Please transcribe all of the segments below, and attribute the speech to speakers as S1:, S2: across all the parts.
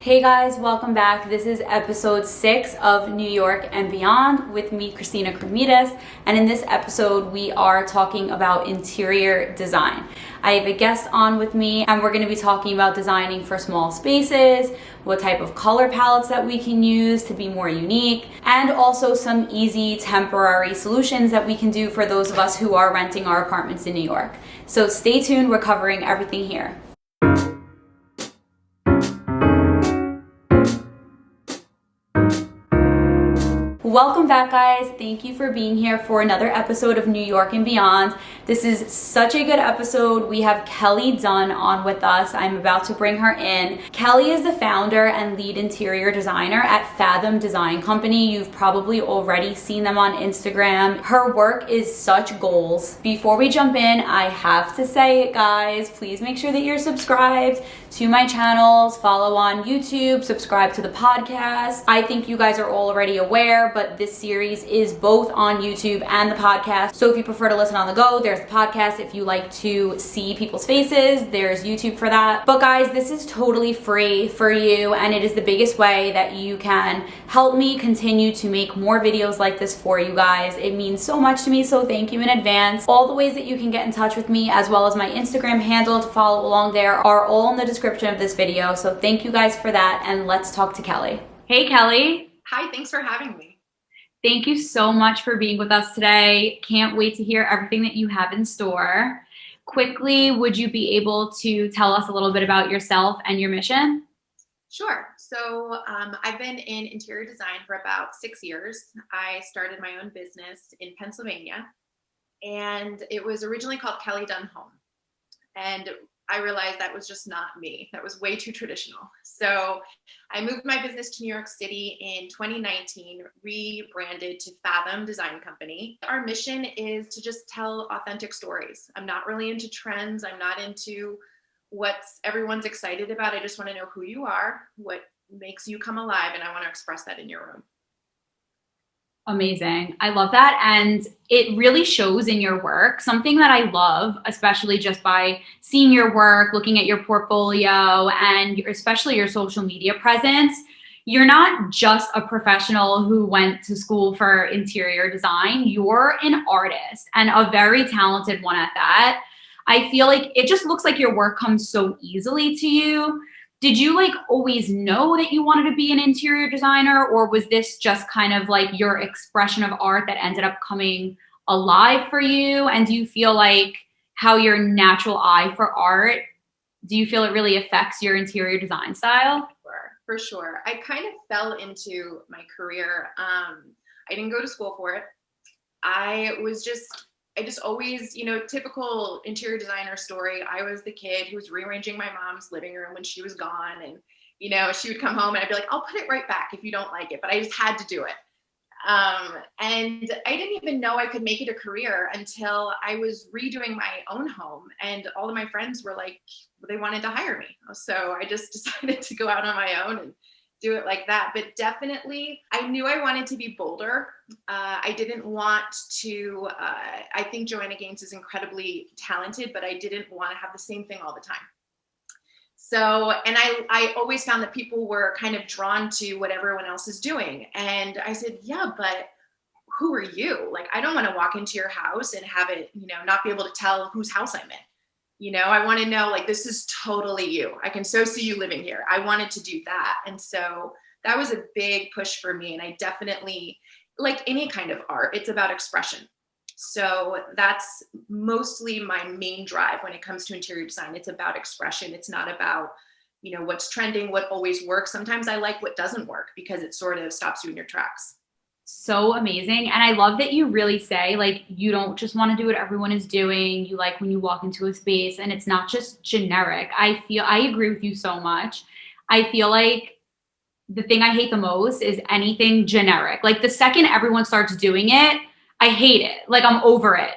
S1: Hey guys, welcome back. This is episode 6 of New York and Beyond with me, Christina Cremidas. And in this episode, we are talking about interior design. I have a guest on with me, and we're going to be talking about designing for small spaces, what type of color palettes that we can use to be more unique, and also some easy temporary solutions that we can do for those of us who are renting our apartments in New York. So stay tuned, we're covering everything here. Welcome back, guys. Thank you for being here for another episode of New York and Beyond. This is such a good episode. We have Kelly Dunn on with us. I'm about to bring her in. Kelly is the founder and lead interior designer at Fathom Design Company. You've probably already seen them on Instagram. Her work is such goals. Before we jump in, I have to say it, guys. Please make sure that you're subscribed to my channels, follow on YouTube, subscribe to the podcast. I think you guys are already aware, but this series is both on YouTube and the podcast. So if you prefer to listen on the go, there's the podcast. If you like to see people's faces, there's YouTube for that. But guys, this is totally free for you, and it is the biggest way that you can help me continue to make more videos like this for you guys. It means so much to me, so thank you in advance. All the ways that you can get in touch with me, as well as my Instagram handle to follow along there, are all in the description of this video. So thank you guys for that, and let's talk to Kelly. Hey Kelly.
S2: Hi, thanks for having me.
S1: Thank you so much for being with us today. Can't wait to hear everything that you have in store. Quickly, would you be able to tell us a little bit about yourself and your mission?
S2: Sure. So I've been in interior design for about 6 years. I started my own business in Pennsylvania, and it was originally called Kelly Dunn Home. And I realized that was just not me. That was way too traditional. So I moved my business to New York City in 2019, rebranded to Fathom Design Company. Our mission is to just tell authentic stories. I'm not really into trends. I'm not into what everyone's excited about. I just want to know who you are, what makes you come alive, and I want to express that in your room.
S1: Amazing. I love that. And it really shows in your work. Something that I love, especially just by seeing your work, looking at your portfolio, and especially your social media presence. You're not just a professional who went to school for interior design. You're an artist, and a very talented one at that. I feel like it just looks like your work comes so easily to you. Did you always know that you wanted to be an interior designer, or was this just kind of like your expression of art that ended up coming alive for you? And do you feel like how your natural eye for art, do you feel it really affects your interior design style?
S2: For sure. I kind of fell into my career. I didn't go to school for it. I just always, typical interior designer story. I was the kid who was rearranging my mom's living room when she was gone. And, she would come home and I'd be like, I'll put it right back if you don't like it. But I just had to do it. And I didn't even know I could make it a career until I was redoing my own home. And all of my friends were like, they wanted to hire me. So I just decided to go out on my own and do it like that. But definitely, I knew I wanted to be bolder. I didn't want to, I think Joanna Gaines is incredibly talented, but I didn't want to have the same thing all the time. So, and I always found that people were kind of drawn to what everyone else is doing. And I said, yeah, but who are you? I don't want to walk into your house and have it, not be able to tell whose house I'm in. I want to know, this is totally you. I can so see you living here. I wanted to do that. And so that was a big push for me. And I definitely, like any kind of art, it's about expression. So that's mostly my main drive when it comes to interior design. It's about expression. It's not about, what's trending, what always works. Sometimes I like what doesn't work because it sort of stops you in your tracks.
S1: So amazing. And I love that you really say, you don't just want to do what everyone is doing. You like when you walk into a space and it's not just generic. I agree with you so much. I feel like the thing I hate the most is anything generic. The second everyone starts doing it, I hate it. I'm over it,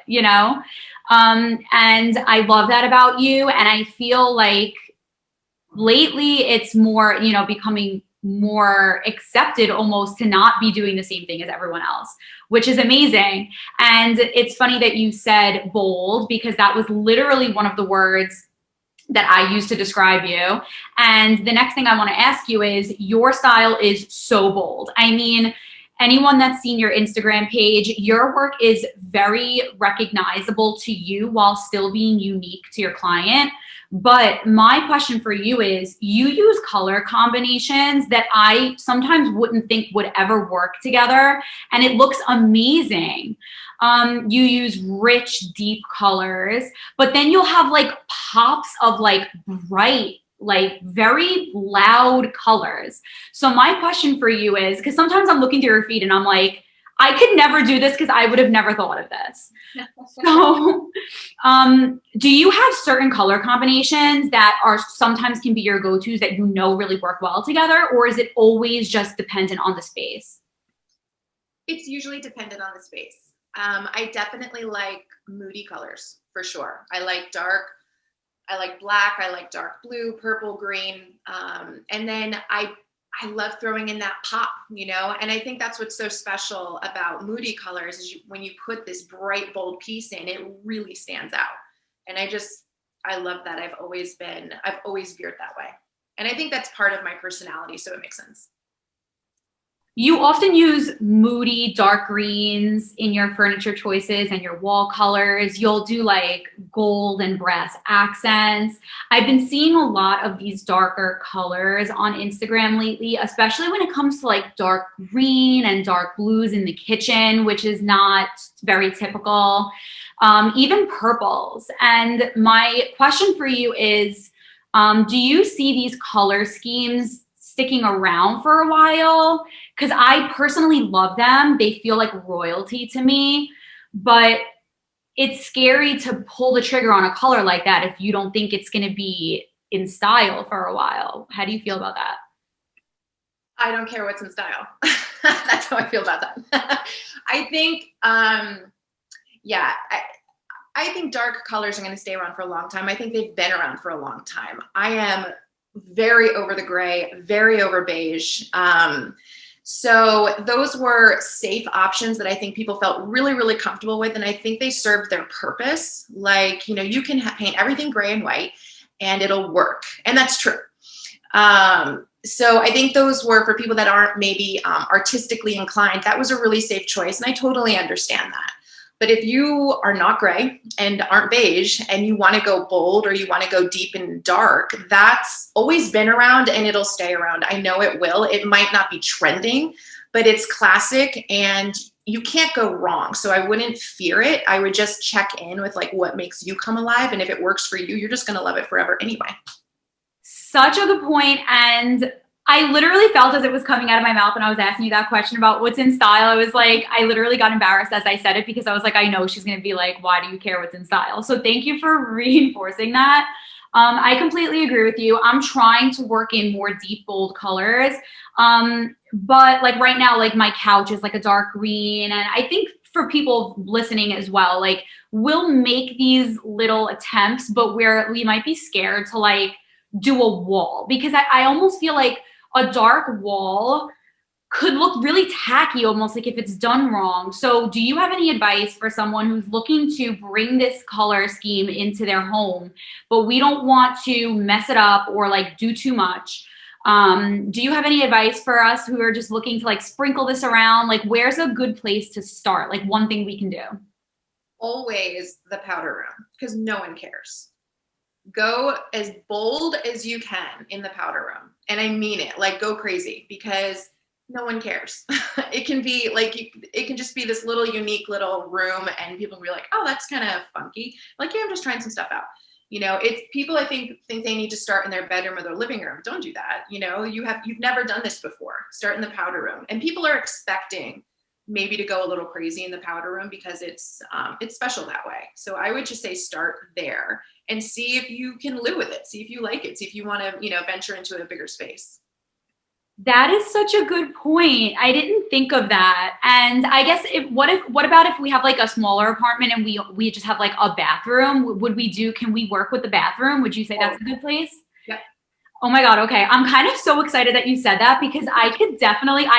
S1: And I love that about you. And I feel like lately it's more, becoming more accepted almost to not be doing the same thing as everyone else, which is amazing. And it's funny that you said bold, because that was literally one of the words that I use to describe you. And the next thing I want to ask you is your style is so bold. I mean, anyone that's seen your Instagram page, your work is very recognizable to you while still being unique to your client. But my question for you is you use color combinations that I sometimes wouldn't think would ever work together, and it looks amazing. You use rich, deep colors, but then you'll have like pops of like bright, like very loud colors. So my question for you is, because sometimes I'm looking through your feed and I'm like, I could never do this because I would have never thought of this. So, do you have certain color combinations that are sometimes can be your go-tos that you know really work well together, or is it always just dependent on the space?
S2: It's usually dependent on the space. I definitely like moody colors for sure. I like dark. I like black. I like dark blue, purple, green. And then I love throwing in that pop, you know, and I think that's what's so special about moody colors is when you put this bright, bold piece in, it really stands out. And I love that. I've always veered that way. And I think that's part of my personality. So it makes sense.
S1: You often use moody dark greens in your furniture choices and your wall colors. You'll do like gold and brass accents. I've been seeing a lot of these darker colors on Instagram lately, especially when it comes to like dark green and dark blues in the kitchen, which is not very typical. Even purples. And my question for you is, do you see these color schemes sticking around for a while? Because I personally love them. They feel like royalty to me, but it's scary to pull the trigger on a color like that if you don't think it's going to be in style for a while. How do you feel about that?
S2: I don't care what's in style. That's how I feel about that. I think, yeah, I think dark colors are going to stay around for a long time. I think they've been around for a long time. I am very over the gray, very over beige. So those were safe options that I think people felt really, really comfortable with. And I think they served their purpose. Like, you know, you can paint everything gray and white and it'll work. And that's true. So I think those were for people that aren't maybe artistically inclined. That was a really safe choice. And I totally understand that. But if you are not gray and aren't beige and you want to go bold or you want to go deep and dark, that's always been around and it'll stay around. I know it will. It might not be trending, but it's classic and you can't go wrong. So I wouldn't fear it. I would just check in with like what makes you come alive. And if it works for you, you're just going to love it forever anyway.
S1: Such a good point. And I literally felt as it was coming out of my mouth and I was asking you that question about what's in style. I was like, I literally got embarrassed as I said it because I was like, I know she's going to be like, why do you care what's in style? So thank you for reinforcing that. I completely agree with you. I'm trying to work in more deep, bold colors. But like right now, like my couch is like a dark green. And I think for people listening as well, like we'll make these little attempts, but where we might be scared to like do a wall because I almost feel like a dark wall could look really tacky, almost like if it's done wrong. So do you have any advice for someone who's looking to bring this color scheme into their home, but we don't want to mess it up or like do too much? Do you have any advice for us who are just looking to like sprinkle this around? Like where's a good place to start? Like one thing we can do?
S2: Always the powder room because no one cares. Go as bold as you can in the powder room. And I mean it, like go crazy because no one cares. It can be like, it can just be this little unique little room and people will be like, oh, that's kind of funky. Like, yeah, I'm just trying some stuff out. You know, it's people I think they need to start in their bedroom or their living room. Don't do that. You know, you've never done this before. Start in the powder room. And people are expecting maybe to go a little crazy in the powder room because it's special that way. So I would just say start there and see if you can live with it. See if you like it. See if you want to, you know, venture into a bigger space.
S1: That is such a good point. I didn't think of that. And I guess what about if we have like a smaller apartment and we just have like a bathroom? Can we work with the bathroom? Would you say that's a good place?
S2: Yeah.
S1: Oh my God. Okay. I'm kind of so excited that you said that because I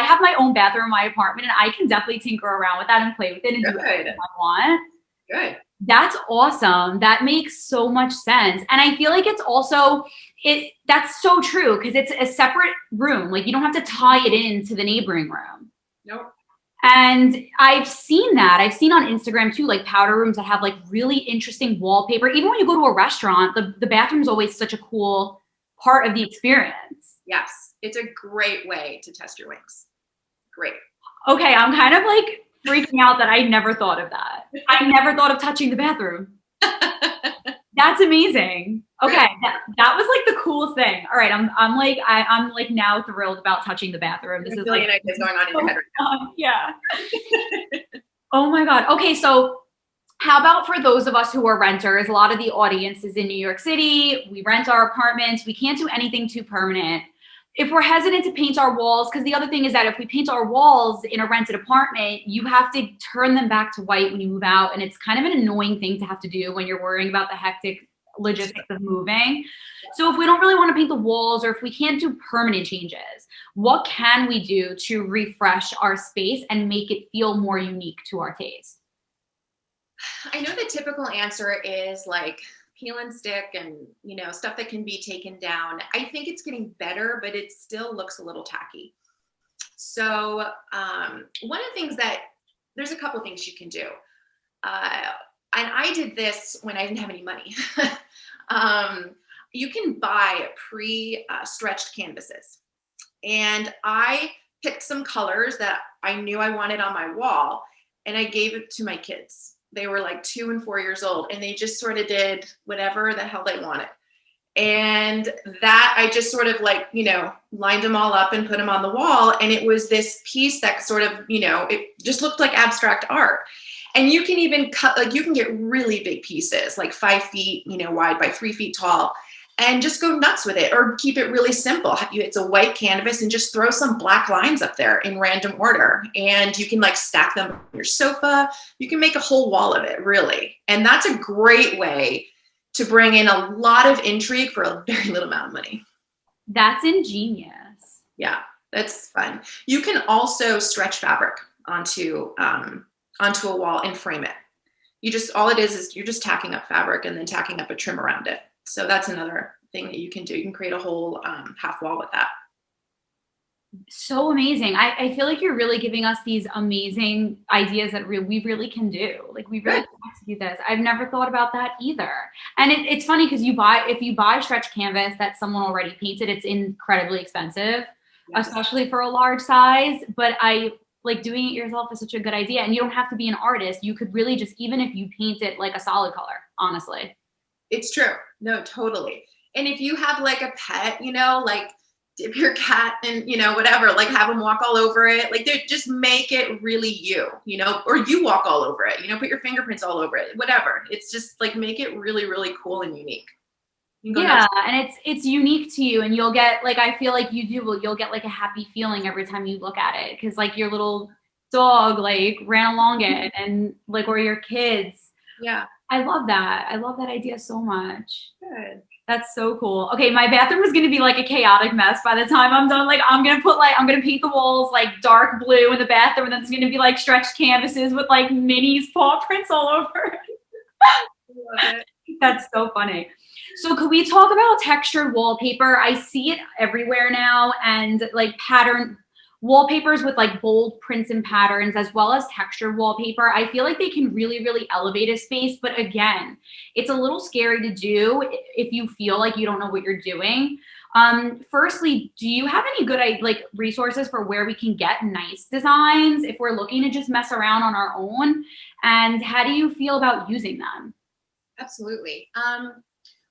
S1: have my own bathroom in my apartment and I can definitely tinker around with that and play with it and do whatever I want.
S2: Good.
S1: That's awesome. That makes so much sense. And I feel like it's also that's so true because it's a separate room. Like you don't have to tie it into the neighboring room.
S2: Nope.
S1: And I've seen that. I've seen on Instagram too, like powder rooms that have like really interesting wallpaper. Even when you go to a restaurant, the bathroom is always such a cool part of the experience.
S2: Yes, it's a great way to test your wings. Great.
S1: Okay, I'm kind of like freaking out that I never thought of that. I never thought of touching the bathroom. That's amazing. Okay, that was like the coolest thing. All right, I'm like now thrilled about touching the bathroom. This
S2: There's
S1: is
S2: a million
S1: like
S2: ideas going on in your head right now.
S1: yeah. Oh my God. Okay, so how about for those of us who are renters? A lot of the audience is in New York City. We rent our apartments. We can't do anything too permanent. If we're hesitant to paint our walls, because the other thing is that if we paint our walls in a rented apartment, you have to turn them back to white when you move out. And it's kind of an annoying thing to have to do when you're worrying about the hectic logistics of moving. So if we don't really want to paint the walls or if we can't do permanent changes, what can we do to refresh our space and make it feel more unique to our taste?
S2: I know the typical answer is like peel and stick and, stuff that can be taken down. I think it's getting better, but it still looks a little tacky. So one of the things that there's a couple things you can do. And I did this when I didn't have any money. You can buy pre-stretched canvases. And I picked some colors that I knew I wanted on my wall, and I gave it to my kids. They were like 2 and 4 years old, and they just sort of did whatever the hell they wanted. And that I just sort of like, lined them all up and put them on the wall. And it was this piece that sort of, it just looked like abstract art. And you can even cut, like you can get really big pieces, like 5 feet, wide by 3 feet tall, and just go nuts with it, or keep it really simple. It's a white canvas and just throw some black lines up there in random order. And you can like stack them on your sofa. You can make a whole wall of it, really. And that's a great way to bring in a lot of intrigue for a very little amount of money.
S1: That's ingenious.
S2: Yeah, that's fun. You can also stretch fabric onto a wall and frame it. All it is you're just tacking up fabric and then tacking up a trim around it. So that's another thing that you can do. You can create a whole half wall with that.
S1: So amazing. I feel like you're really giving us these amazing ideas that we really can do. Like we really can execute this. I've never thought about that either. And it's funny because if you buy stretch canvas that someone already painted, it's incredibly expensive, especially for a large size. But I like doing it yourself is such a good idea. And you don't have to be an artist. You could really just, even if you paint it like a solid color, honestly.
S2: It's true. No, totally. And if you have like a pet, like dip your cat and, whatever, like have them walk all over it. Like just make it really you, or you walk all over it, put your fingerprints all over it, whatever. It's just like, make it really, really cool and unique.
S1: Yeah, and it's unique to you, and you'll get like I feel like you'll get like a happy feeling every time you look at it because like your little dog like ran along it and like or your kids.
S2: Yeah.
S1: I love that. I love that idea so much.
S2: Good.
S1: That's so cool. Okay, my bathroom is gonna be like a chaotic mess by the time I'm done. Like I'm gonna paint the walls like dark blue in the bathroom, and then it's gonna be like stretched canvases with like Minnie's paw prints all over.
S2: Love it.
S1: That's so funny. So could we talk about textured wallpaper? I see it everywhere now, and like pattern wallpapers with like bold prints and patterns, as well as textured wallpaper. I feel like they can really, really elevate a space. But again, it's a little scary to do if you feel like you don't know what you're doing. Firstly, do you have any good like resources for where we can get nice designs if we're looking to just mess around on our own? And how do you feel about using them?
S2: Absolutely.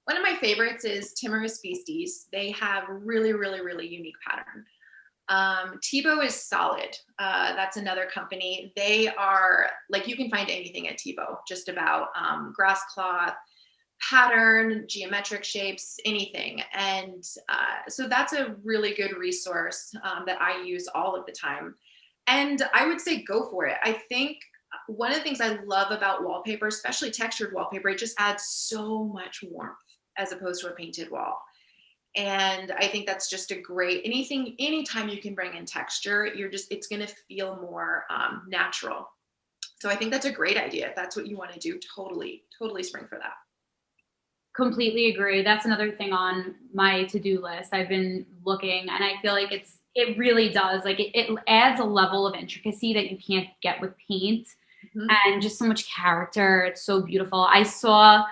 S2: One of my favorites is Timorous Beasties. They have really, really, really unique pattern. Tebow is solid. That's another company. They are like, you can find anything at Tebow, just about grass cloth, pattern, geometric shapes, anything. And so that's a really good resource that I use all of the time. And I would say go for it. I think one of the things I love about wallpaper, especially textured wallpaper, it just adds so much warmth as opposed to a painted wall. And I think that's just a great, anytime you can bring in texture, it's going to feel more natural. So I think that's a great idea. If that's what you want to do, totally, totally spring for that.
S1: Completely agree. That's another thing on my to-do list. I've been looking and I feel like it really does. Like it adds a level of intricacy that you can't get with paint and just so much character. It's so beautiful. I saw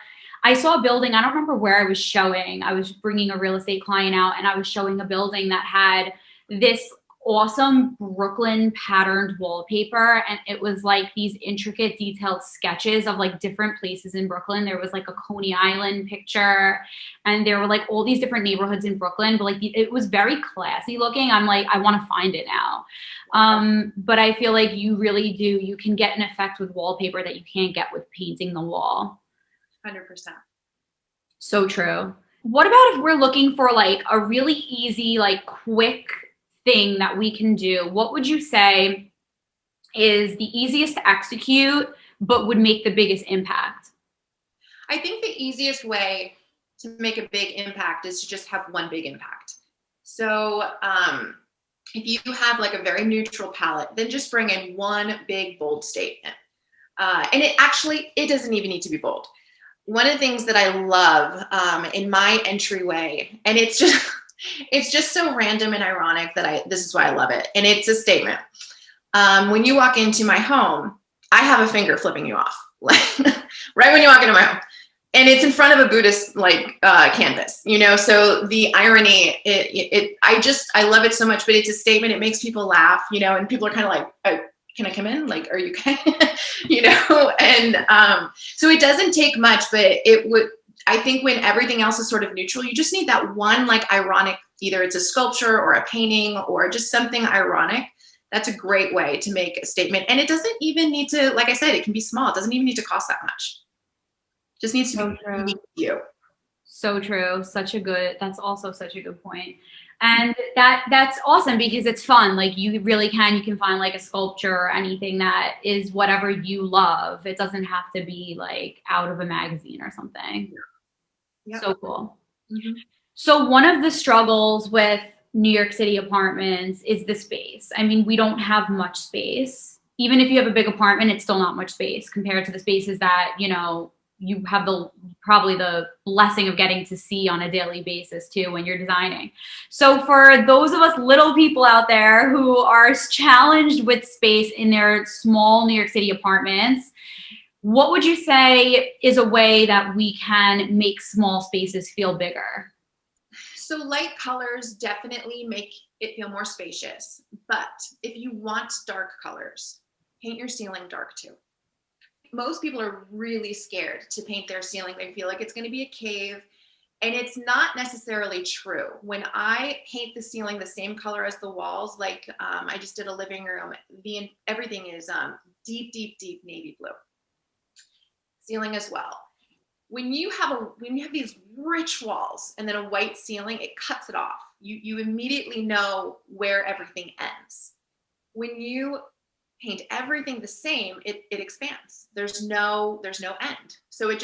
S1: a building. I don't remember where I was showing. I was bringing a real estate client out and I was showing a building that had this awesome Brooklyn patterned wallpaper. And it was like these intricate detailed sketches of like different places in Brooklyn. There was like a Coney Island picture and there were like all these different neighborhoods in Brooklyn, but like it was very classy looking. I'm like, I want to find it now. But I feel like you really do. You can get an effect with wallpaper that you can't get with painting the wall.
S2: 100%.
S1: So true. What about if we're looking for like a really easy, like quick thing that we can do? What would you say is the easiest to execute, but would make the biggest impact?
S2: I think the easiest way to make a big impact is to just have one big impact. So if you have like a very neutral palette, then just bring in one big bold statement. And it doesn't even need to be bold. One of the things that I love in my entryway, and it's just so random and ironic that this is why I love it. And it's a statement. When you walk into my home, I have a finger flipping you off, right when you walk into my home. And it's in front of a Buddhist canvas, so the irony, I love it so much, but it's a statement. It makes people laugh, and people are kind of like, oh, can I come in? Like, are you okay? And so it doesn't take much, but I think when everything else is sort of neutral, you just need that one like ironic, either it's a sculpture or a painting or just something ironic. That's a great way to make a statement. And it doesn't even need to, like I said, it can be small. It doesn't even need to cost that much. It just needs to be unique to you.
S1: So true. That's also such a good point. And that's awesome because it's fun. Like you can find like a sculpture or anything that is whatever you love. It doesn't have to be like out of a magazine or something. Yep. So cool. Mm-hmm. So one of the struggles with New York City apartments is the space. I mean, we don't have much space. Even if you have a big apartment, it's still not much space compared to the spaces that, you have probably the blessing of getting to see on a daily basis too when you're designing. So for those of us little people out there who are challenged with space in their small New York City apartments, what would you say is a way that we can make small spaces feel bigger?
S2: So light colors definitely make it feel more spacious, but if you want dark colors, paint your ceiling dark too. Most people are really scared to paint their ceiling. They feel like it's going to be a cave, and it's not necessarily true. When I paint the ceiling the same color as the walls, like I just did a living room, everything is deep, deep, deep navy blue. Ceiling as well. When you have these rich walls and then a white ceiling, it cuts it off. You immediately know where everything ends. When you paint everything the same, it expands. There's no end. So it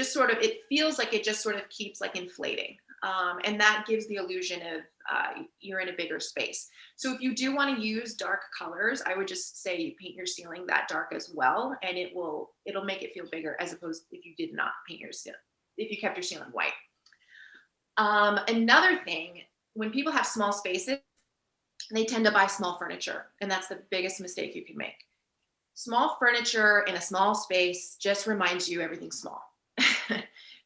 S2: feels like it just sort of keeps like inflating. And that gives the illusion of you're in a bigger space. So if you do want to use dark colors, I would just say you paint your ceiling that dark as well, and it'll make it feel bigger as opposed if you did not paint your ceiling, if you kept your ceiling white. Another thing, when people have small spaces, they tend to buy small furniture, and that's the biggest mistake you can make. Small furniture in a small space just reminds you everything's small.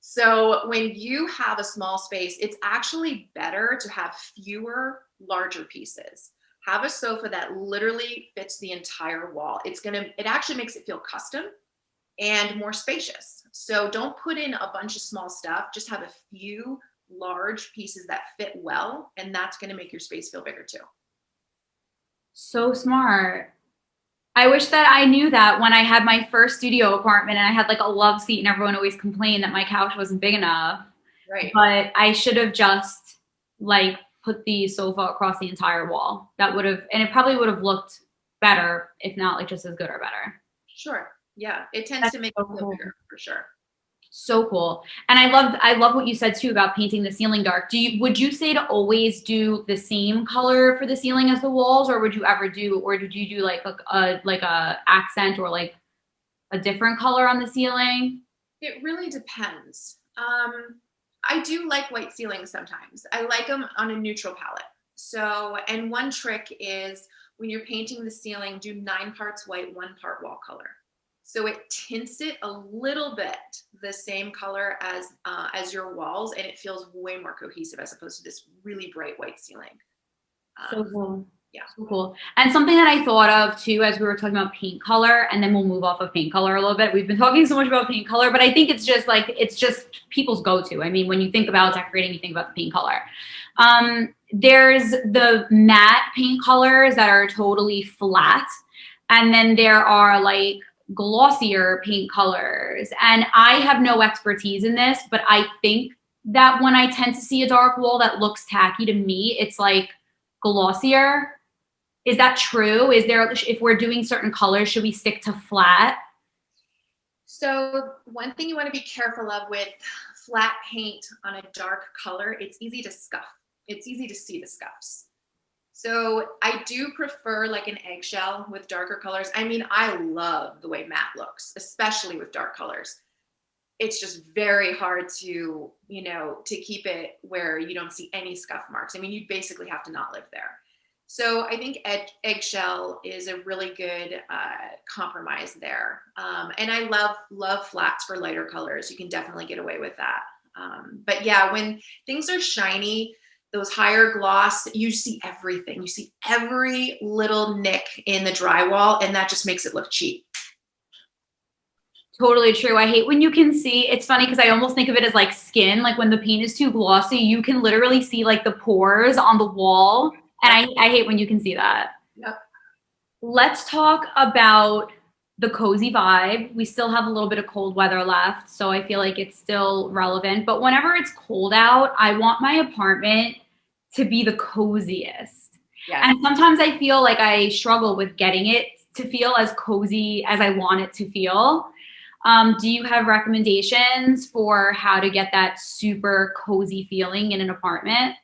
S2: So when you have a small space, it's actually better to have fewer larger pieces. Have a sofa that literally fits the entire wall. It actually makes it feel custom and more spacious. So don't put in a bunch of small stuff, just have a few large pieces that fit well, and that's going to make your space feel bigger too.
S1: So smart. I wish that I knew that when I had my first studio apartment and I had like a love seat and everyone always complained that my couch wasn't big enough.
S2: Right.
S1: But I should have just like put the sofa across the entire wall. And it probably would have looked better, if not like just as good or better.
S2: Sure. Yeah. It tends to make it feel bigger for sure.
S1: So cool. And I love what you said too about painting the ceiling dark. Would you say to always do the same color for the ceiling as the walls, or did you do like a accent or like a different color on the ceiling?
S2: It really depends. I do like white ceilings sometimes. I like them on a neutral palette. So, and one trick is when you're painting the ceiling, do 9 parts white, 1 part wall color. So it tints it a little bit the same color as your walls, and it feels way more cohesive as opposed to this really bright white ceiling.
S1: So cool.
S2: Yeah.
S1: So cool. And something that I thought of too, as we were talking about paint color, and then we'll move off of paint color a little bit. We've been talking so much about paint color, but I think it's just people's go-to. I mean, when you think about decorating, you think about the paint color. There's the matte paint colors that are totally flat. And then there are like glossier paint colors. And I have no expertise in this, but I think that when I tend to see a dark wall that looks tacky to me, it's like glossier. Is that true? Is there, if we're doing certain colors, should we stick to flat?
S2: So one thing you want to be careful of with flat paint on a dark color, it's easy to scuff. It's easy to see the scuffs. So I do prefer like an eggshell with darker colors. I mean, I love the way matte looks, especially with dark colors. It's just very hard to, to keep it where you don't see any scuff marks. I mean, you basically have to not live there. So I think eggshell is a really good compromise there. And I love flats for lighter colors. You can definitely get away with that. But yeah, when things are shiny, those higher gloss, you see everything. You see every little nick in the drywall, and that just makes it look cheap.
S1: Totally true. I hate when you can see, it's funny because I almost think of it as like skin. Like when the paint is too glossy, you can literally see like the pores on the wall. And I hate when you can see that.
S2: Yep.
S1: Let's talk about the cozy vibe. We still have a little bit of cold weather left, so I feel like it's still relevant. But whenever it's cold out, I want my apartment to be the coziest.
S2: Yes.
S1: And sometimes I feel like I struggle with getting it to feel as cozy as I want it to feel. Do you have recommendations for how to get that super cozy feeling in an apartment?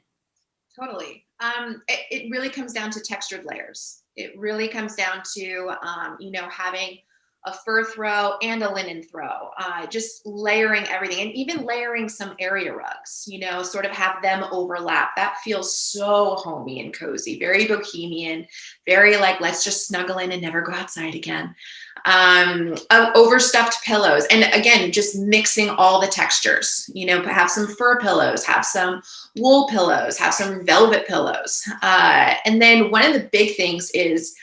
S2: Totally. It really comes down to textured layers. It really comes down to, having a fur throw and a linen throw, just layering everything, and even layering some area rugs, sort of have them overlap. That feels so homey and cozy, very bohemian, very like, let's just snuggle in and never go outside again. Overstuffed pillows. And again, just mixing all the textures, have some fur pillows, have some wool pillows, have some velvet pillows. And then one of the big things is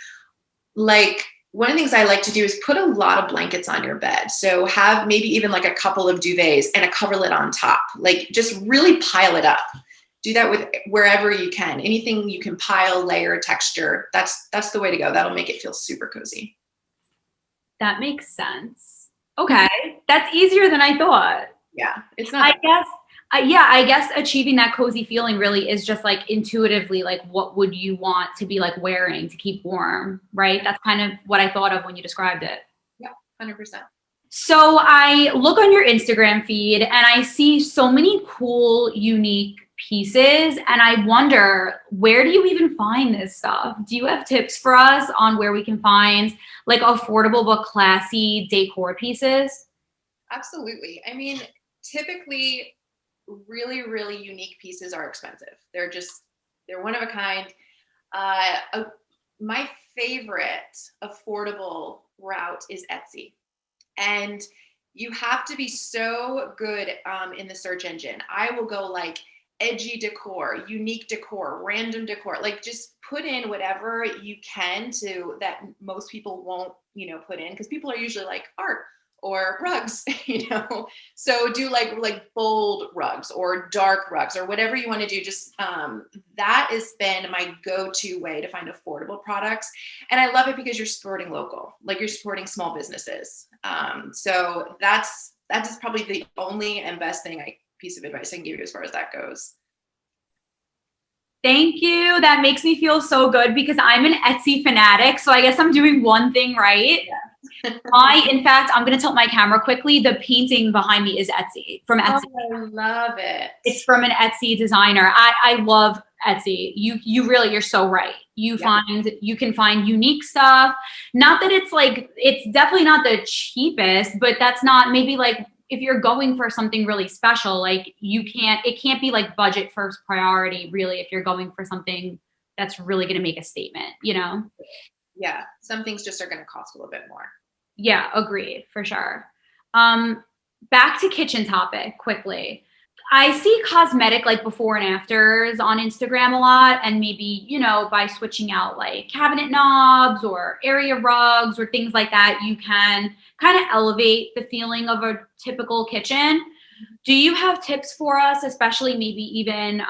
S2: one of the things I like to do is put a lot of blankets on your bed. So have maybe even like a couple of duvets and a coverlet on top, like just really pile it up. Do that with wherever you can. Anything you can pile, layer, texture, that's the way to go. That'll make it feel super cozy.
S1: That makes sense. Okay. That's easier than I thought.
S2: Yeah. It's not.
S1: I guess achieving that cozy feeling really is just like intuitively, like what would you want to be like wearing to keep warm, right? That's kind of what I thought of when you described it.
S2: Yeah, 100%.
S1: So I look on your Instagram feed and I see so many cool, unique pieces. And I wonder, where do you even find this stuff? Do you have tips for us on where we can find like affordable but classy decor pieces?
S2: Absolutely. I mean, typically really, really unique pieces are expensive. They're one of a kind. My favorite affordable route is Etsy. And you have to be so good in the search engine. I will go like edgy decor, unique decor, random decor, like just put in whatever you can to that most people won't, put in, because people are usually like art or rugs, so do like bold rugs or dark rugs or whatever you want to do. Just that has been my go-to way to find affordable products. And I love it because you're supporting local, like you're supporting small businesses. So that is probably the only and best piece of advice I can give you as far as that goes.
S1: Thank you. That makes me feel so good because I'm an Etsy fanatic. So I guess I'm doing one thing right. Yeah. In fact, I'm going to tilt my camera quickly. The painting behind me is from Etsy.
S2: Oh, I love it.
S1: It's from an Etsy designer. I love Etsy. You're so right. You
S2: Yeah.
S1: can find unique stuff. Not that it's like, it's definitely not the cheapest, but that's not, maybe like if you're going for something really special, like it can't be like budget first priority really if you're going for something that's really going to make a statement, you know?
S2: Yeah. Some things just are going to cost a little bit more.
S1: Yeah, agreed, for sure. Back to kitchen topic quickly. I see cosmetic like before and afters on Instagram a lot, and maybe, by switching out like cabinet knobs or area rugs or things like that, you can kind of elevate the feeling of a typical kitchen. Do you have tips for us, especially maybe even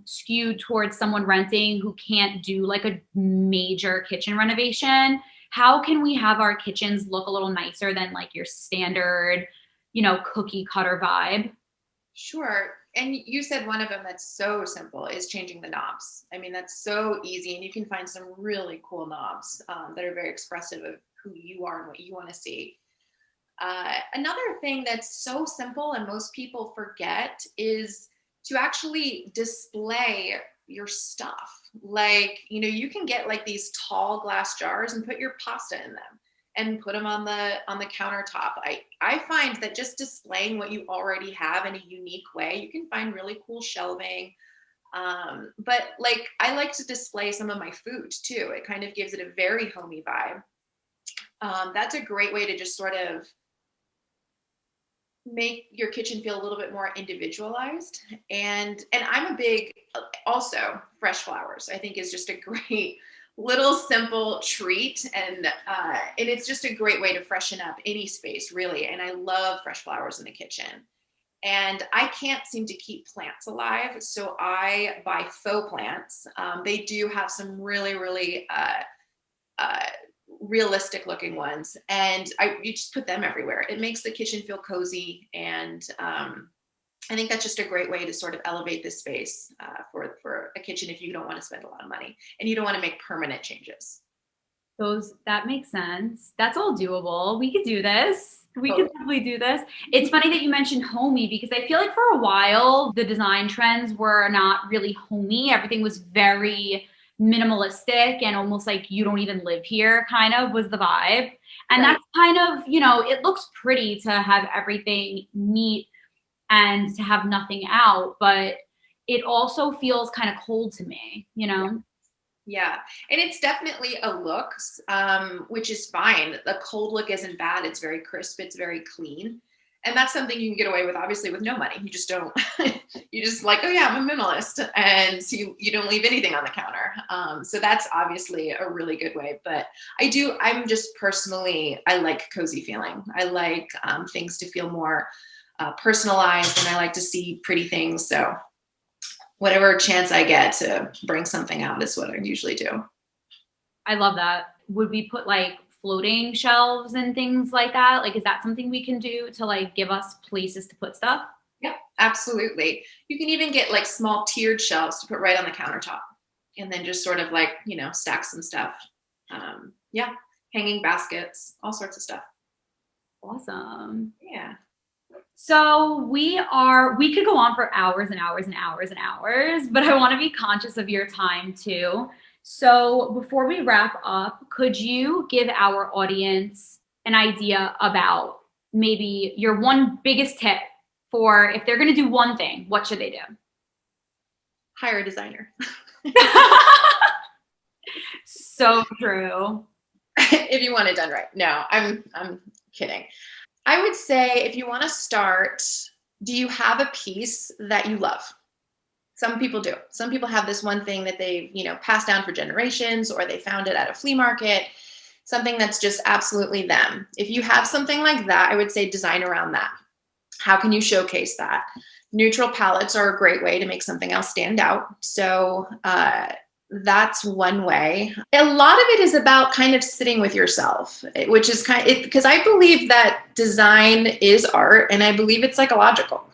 S1: skewed towards someone renting who can't do like a major kitchen renovation? How can we have our kitchens look a little nicer than like your standard, cookie cutter vibe?
S2: Sure. And you said one of them that's so simple is changing the knobs. I mean, that's so easy. And you can find some really cool knobs that are very expressive of who you are and what you want to see. Another thing that's so simple and most people forget is to actually display your stuff. Like, you can get like these tall glass jars and put your pasta in them and put them on the countertop. I find that just displaying what you already have in a unique way, you can find really cool shelving. But like, I like to display some of my food too. It kind of gives it a very homey vibe. That's a great way to just sort of make your kitchen feel a little bit more individualized. And I'm a big, also fresh flowers, I think is just a great little simple treat. And it's just a great way to freshen up any space really. And I love fresh flowers in the kitchen. And I can't seem to keep plants alive. So I buy faux plants. They do have some really, really realistic looking ones, and you just put them everywhere. It makes the kitchen feel cozy, and I think that's just a great way to sort of elevate the space for a kitchen if you don't want to spend a lot of money and you don't want to make permanent changes.
S1: That makes sense. That's all doable. We could do this. We could definitely do this. It's funny that you mentioned homey because I feel like for a while the design trends were not really homey. Everything was very minimalistic and almost like you don't even live here kind of was the vibe. And
S2: Right.
S1: that's kind of, it looks pretty to have everything neat and to have nothing out, but it also feels kind of cold to me,
S2: Yeah, and it's definitely a look, which is fine. The cold look isn't bad. It's very crisp. It's very clean. And that's something you can get away with, obviously, with no money. You just don't, you just like, oh yeah, I'm a minimalist. And so you don't leave anything on the counter. So that's obviously a really good way. But I'm just personally, I like cozy feeling. I like things to feel more personalized, and I like to see pretty things. So whatever chance I get to bring something out is what I usually do.
S1: I love that. Would we put like floating shelves and things like that? Like, is that something we can do to like give us places to put stuff?
S2: Yeah, absolutely. You can even get like small tiered shelves to put right on the countertop and then just sort of like, stack some stuff. Yeah, hanging baskets, all sorts of stuff.
S1: Awesome.
S2: Yeah.
S1: So we could go on for hours and hours and hours and hours, but I want to be conscious of your time too. So before we wrap up, could you give our audience an idea about maybe your one biggest tip for if they're going to do one thing, what should they do?
S2: Hire a designer.
S1: So true.
S2: If you want it done right. No, I'm kidding. I would say if you want to start, do you have a piece that you love? Some people do. Some people have this one thing that they've, passed down for generations, or they found it at a flea market, something that's just absolutely them. If you have something like that, I would say design around that. How can you showcase that? Neutral palettes are a great way to make something else stand out. So that's one way. A lot of it is about kind of sitting with yourself, which is because I believe that design is art, and I believe it's psychological.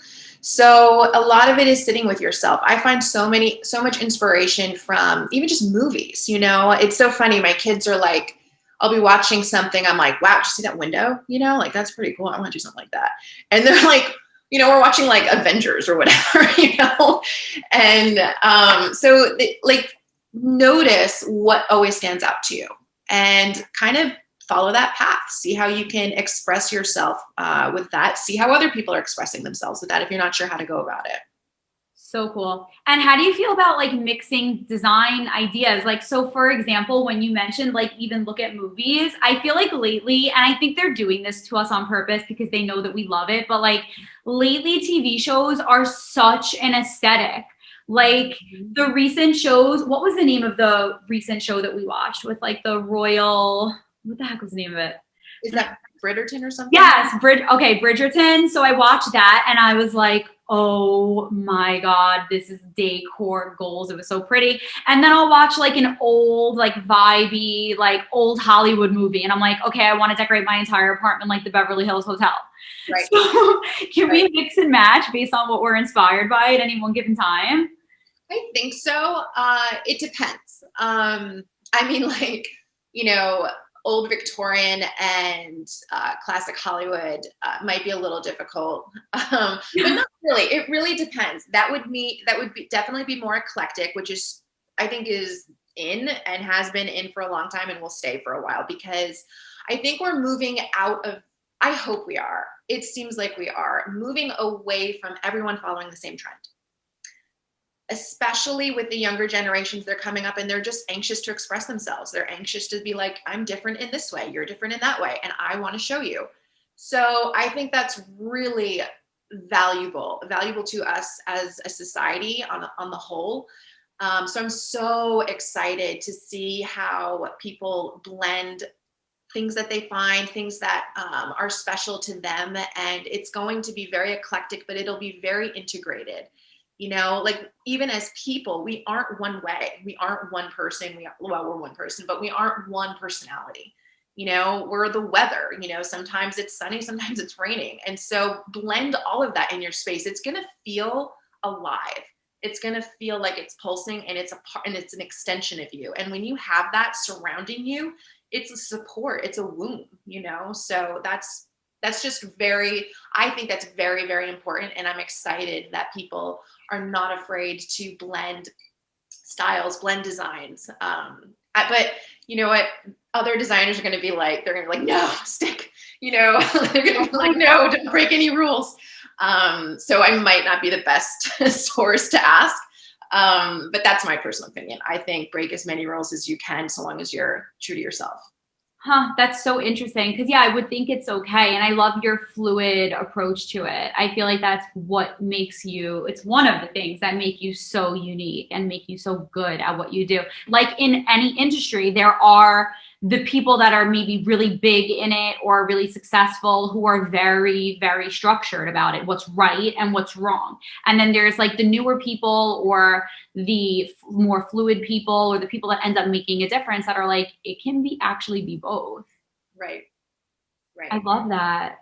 S2: So a lot of it is sitting with yourself. I find so much inspiration from even just movies. It's so funny. My kids are like, I'll be watching something. I'm like, wow, did you see that window? Like, that's pretty cool. I want to do something like that. And they're like, we're watching like Avengers or whatever, and so like notice what always stands out to you and kind of follow that path. See how you can express yourself with that. See how other people are expressing themselves with that if you're not sure how to go about it.
S1: So cool. And how do you feel about like mixing design ideas? Like, so for example, when you mentioned like even look at movies, I feel like lately, and I think they're doing this to us on purpose because they know that we love it, but like lately TV shows are such an aesthetic. Like the recent shows, what was the name of the recent show that we watched with like the royal, what the heck was the name of it?
S2: Is that Bridgerton or something?
S1: Yes, Bridgerton. So I watched that and I was like, oh my God, this is decor goals. It was so pretty. And then I'll watch like an old, like vibey, like old Hollywood movie. And I'm like, okay, I want to decorate my entire apartment like the Beverly Hills Hotel.
S2: Right.
S1: So can we mix and match based on what we're inspired by at any one given time?
S2: I think so. It depends. I mean, like, old Victorian and classic Hollywood might be a little difficult, but not really. It really depends. That would definitely be more eclectic, which is I think is in and has been in for a long time and will stay for a while, because I think we're moving out of. I hope we are. It seems like we are moving away from everyone following the same trend. Especially with the younger generations, they're coming up and they're just anxious to express themselves. They're anxious to be like, I'm different in this way, you're different in that way, and I want to show you. So I think that's really valuable to us as a society on the whole. So I'm so excited to see how people blend things that they find, things that are special to them. And it's going to be very eclectic, but it'll be very integrated. Like even as people, we aren't one way. We aren't one person. We're one person, but we aren't one personality. We're the weather. Sometimes it's sunny, sometimes it's raining. And so blend all of that in your space. It's going to feel alive. It's going to feel like it's pulsing and it's it's an extension of you. And when you have that surrounding you, it's a support. It's a womb, So that's just I think that's very, very important. And I'm excited that people are not afraid to blend styles, blend designs. But you know what? Other designers are going to be like, no, stick, they're going to be like, no, don't break any rules. So I might not be the best source to ask. But that's my personal opinion. I think break as many rules as you can, so long as you're true to yourself.
S1: Huh, that's so interesting. Because, yeah, I would think it's okay. And I love your fluid approach to it. I feel like that's what makes you, it's one of the things that make you so unique and make you so good at what you do. Like in any industry, there are the people that are maybe really big in it or really successful who are very, very structured about it, what's right and what's wrong. And then there's like the newer people or the more fluid people or the people that end up making a difference that are like, it can actually be both.
S2: Right.
S1: I love that.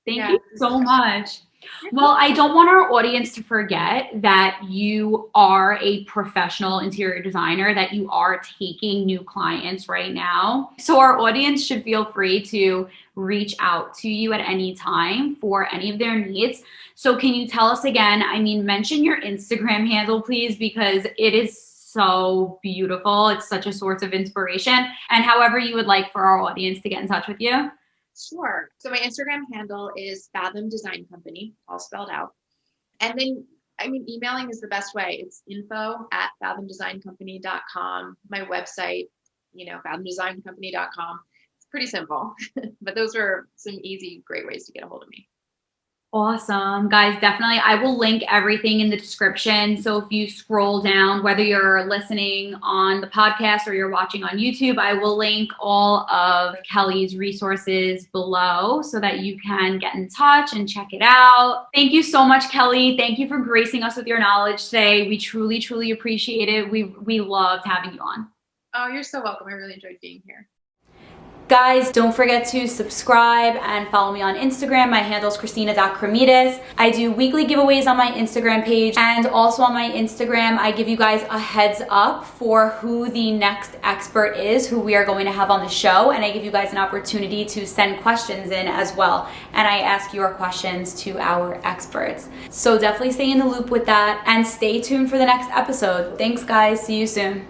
S1: Thank you so much. Well, I don't want our audience to forget that you are a professional interior designer, that you are taking new clients right now. So our audience should feel free to reach out to you at any time for any of their needs. So can you tell us again, mention your Instagram handle, please, because it is so beautiful. It's such a source of inspiration. And however you would like for our audience to get in touch with you.
S2: Sure. So my Instagram handle is Fathom Design Company, all spelled out. And then, emailing is the best way. It's info@fathomdesigncompany.com. My website, fathomdesigncompany.com. It's pretty simple, but those are some easy, great ways to get a hold of me.
S1: Awesome. Guys, definitely. I will link everything in the description. So if you scroll down, whether you're listening on the podcast or you're watching on YouTube, I will link all of Kelly's resources below so that you can get in touch and check it out. Thank you so much, Kelly. Thank you for gracing us with your knowledge today. We truly, truly appreciate it. We loved having you on.
S2: Oh, you're so welcome. I really enjoyed being here.
S1: Guys, don't forget to subscribe and follow me on Instagram. My handle is Christina.Cremidas. I do weekly giveaways on my Instagram page, and also on my Instagram, I give you guys a heads up for who the next expert is, who we are going to have on the show, and I give you guys an opportunity to send questions in as well, and I ask your questions to our experts. So definitely stay in the loop with that, and stay tuned for the next episode. Thanks guys, see you soon.